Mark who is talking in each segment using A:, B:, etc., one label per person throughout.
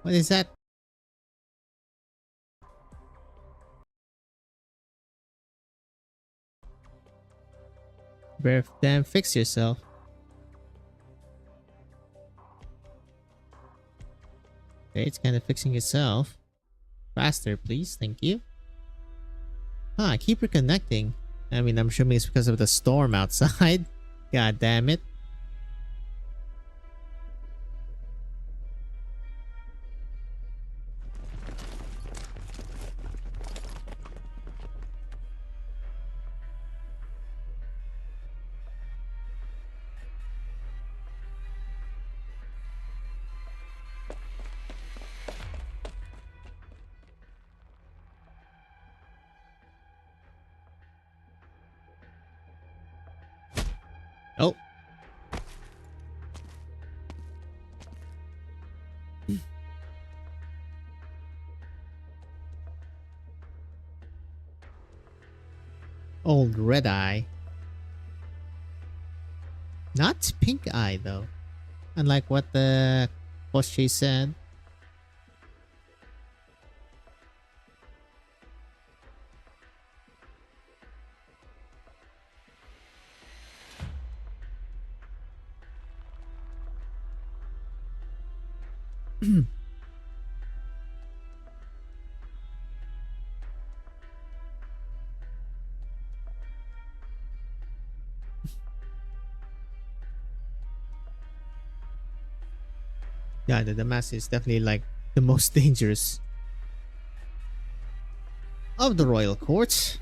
A: What is that? Better damn fix yourself. Okay, it's kind of fixing itself. Faster, please. Thank you. Huh, I keep reconnecting. I mean, I'm assuming it's because of the storm outside. God damn it. Oh. Old red eye. Not pink eye though. Unlike what the Porsche said. Yeah, the mask is definitely like the most dangerous of the royal courts.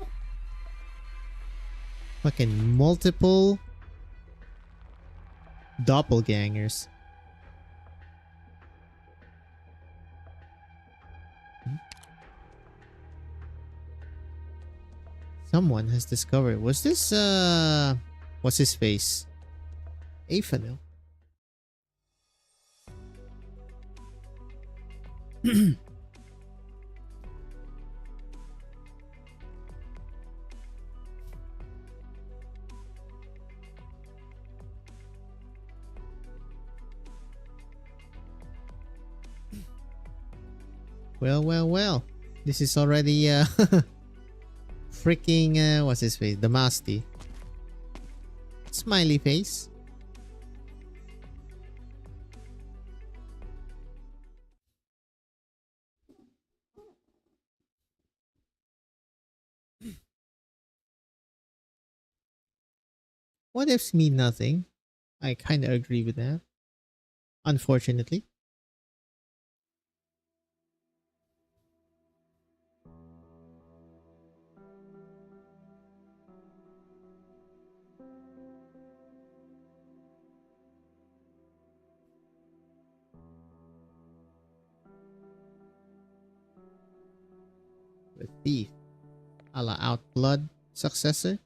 A: Fucking multiple doppelgangers. Someone has discovered. Was this what's his face? Aphanil. Well. This is already freaking what's his face? The Masty. Smiley face. What ifs mean nothing? I kind of agree with that. Unfortunately. The thief. A la Outblood successor.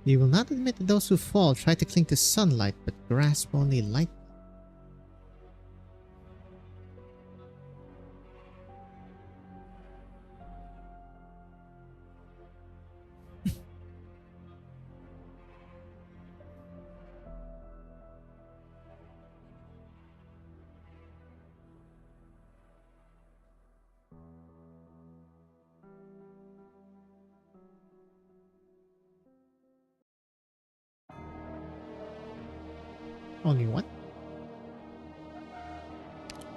A: We will not admit that those who fall try to cling to sunlight but grasp only light. Only one?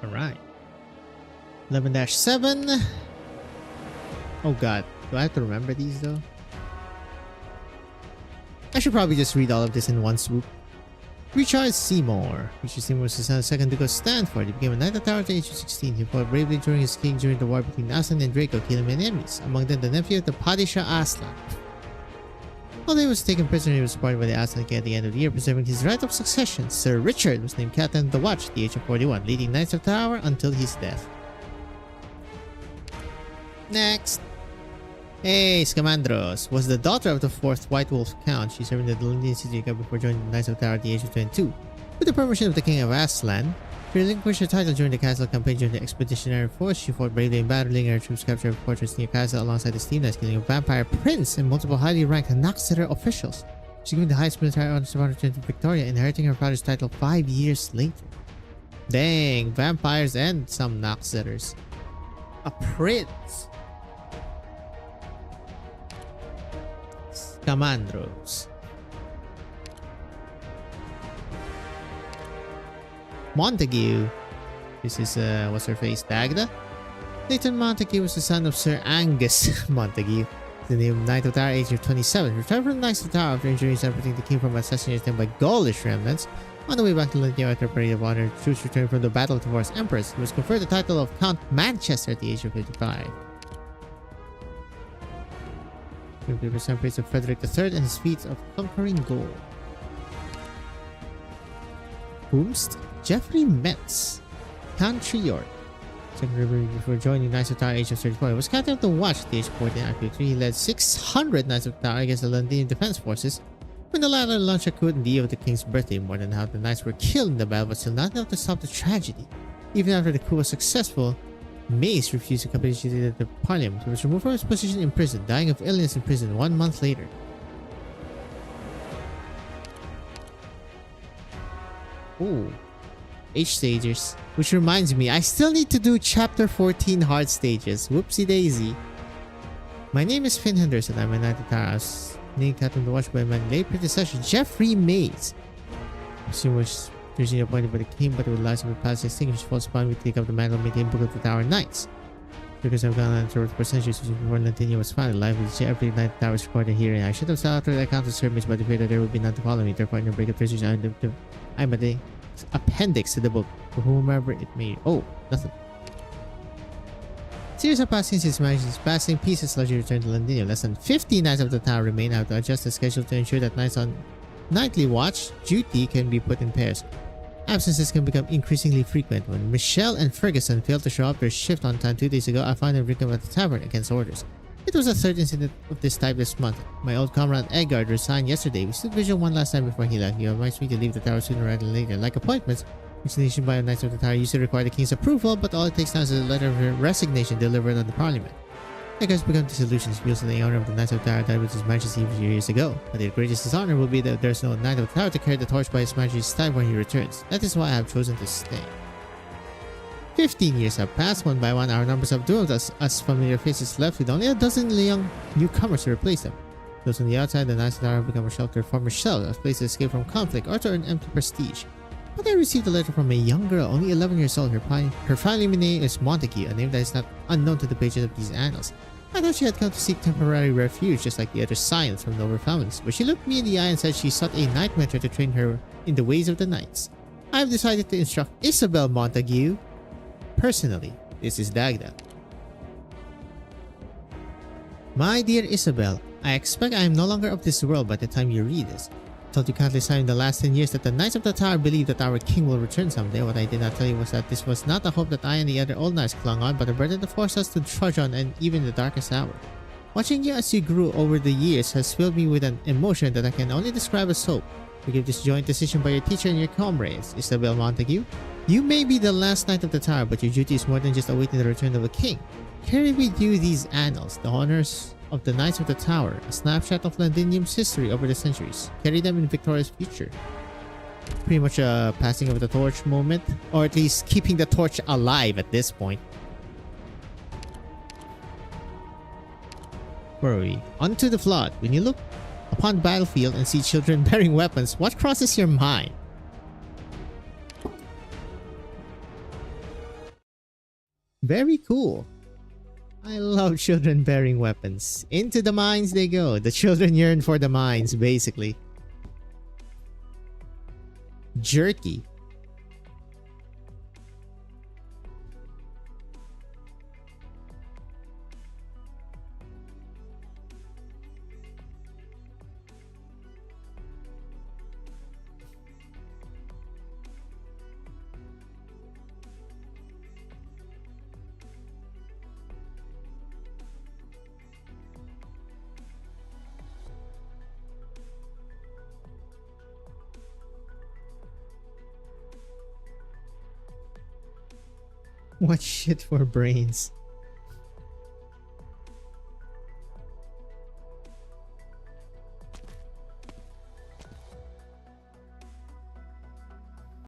A: Alright. 11-7. Oh god. Do I have to remember these though? I should probably just read all of this in one swoop. Richard Seymour. Richard Seymour was the son of second Duke of Stanford. He became a Knight of the Tower at the age of 16. He fought bravely during his king during the war between Aslan and Draco, killing many enemies, among them the nephew of the Padishah Aslan. Although he was taken prisoner, he was supported by the Aslan King at the end of the year, preserving his right of succession. Sir Richard was named Captain of the Watch at the age of 41, leading Knights of the Tower until his death. Next. Hey, Scamandros was the daughter of the 4th White Wolf Count. She served in the Londinian city before joining the Knights of the Tower at the age of 22. With the permission of the King of Aslan, she relinquished her title during the Castle campaign. During the Expeditionary Force, she fought bravely in battle, leading her troops captured a fortress near Castle alongside the Steam Knights, killing a vampire prince and multiple highly ranked Noxeter officials. She gained the highest military honors of honor to Victoria, inheriting her father's title 5 years later. Dang, vampires and some Noxeters. A prince. Scamandros. Montague. This is, what's her face? Dagda? Leighton Montague was the son of Sir Angus Montague, the name Knight of the Tower at the age of 27. Retired from the Knights of the Tower after injuries and protecting the king from assassination by Gaulish remnants. On the way back to London after a parade of honor, troops returned from the Battle of the Forest Empress. He was conferred the title of Count Manchester at the age of 55. 50% praise of Frederick III and his feats of conquering Gaul. Whomst? Geoffrey Metz, Count Triort. Second before joining Knights of the Tower at the age of 34. He was Captain of the Watch at the age of 14. After 3, he led 600 Knights of the Tower against the Londinian Defense Forces. When the latter launched a coup on the eve of the king's birthday, more than half the knights were killed in the battle, but still not enough to stop the tragedy. Even after the coup was successful, Mace refused to capitulate at the parliament. He was removed from his position in prison, dying of illness in prison 1 month later. Ooh. H-Stagers. Which reminds me, I still need to do Chapter 14 hard stages. Whoopsie daisy. My name is Finn Henderson. I'm a Knight of the Tower. I was named Captain of the Watch by my late predecessor, Geoffrey Mace. She was originally appointed by the king, but it would last of the past extinguished. False upon me to take up the mantle and maintain Book of the Tower Knights. Because I've gone on to for centuries since before Londinium was founded, life with every Knight of the Tower is recorded here, and I should have sought after the account of service, but I feared that there would be none to follow me. Therefore, I break up treasures. I'm a day. Appendix to the book for whomever it may. Oh, nothing. Series of passing since his passing, peace has largely returned to Londinium. Less than 50 Knights of the Tower remain. I have to adjust the schedule to ensure that Knights on nightly watch duty can be put in pairs. Absences can become increasingly frequent. When Michelle and Ferguson failed to show up their shift on time 2 days ago, I found them written at the tavern against orders. It was the 3rd incident of this type this month. My old comrade Eggard resigned yesterday. We stood vigil one last time before he left. He advised me to leave the tower sooner rather than later. Like appointments, which the nation by the Knights of the Tower usually require the king's approval, but all it takes now is a letter of resignation delivered on the parliament. Eggard's begun disillusions because the honor of the Knights of the Tower died with his majesty a few years ago. But the greatest dishonor will be that there's no Knight of the Tower to carry the torch by his majesty's side when he returns. That is why I have chosen to stay. 15 years have passed. One by one, our numbers have dwindled as familiar faces left with only a dozen young newcomers to replace them. Those on the outside, the Knights of the Tower have become a shelter for Michelle, a place to escape from conflict or to earn empty prestige. But I received a letter from a young girl, only 11 years old. Her family name is Montague, a name that is not unknown to the pages of these annals. I thought she had come to seek temporary refuge, just like the other scions from lower families, but she looked me in the eye and said she sought a knight mentor to train her in the ways of the knights. I have decided to instruct Isabel Montague personally. This is Dagda. My dear Isabel, I expect I am no longer of this world by the time you read this. I told you countless times in the last 10 years that the Knights of the Tower believe that our king will return someday. What I did not tell you was that this was not a hope that I and the other old knights clung on, but a burden that forced us to trudge on and even the darkest hour. Watching you as you grew over the years has filled me with an emotion that I can only describe as hope. You give this joint decision by your teacher and your comrades, Isabel Montague. You may be the last Knight of the Tower, but your duty is more than just awaiting the return of a king. Carry with you these annals, the honors of the Knights of the Tower, a snapshot of Londinium's history over the centuries. Carry them in Victoria's future. Pretty much a passing of the torch moment, or at least keeping the torch alive at this point. Where are we? Onto the flood. When you look upon the battlefield and see children bearing weapons, what crosses your mind? Very cool. I love children bearing weapons. Into the mines they go. The children yearn for the mines, basically. Jerky. What shit for brains?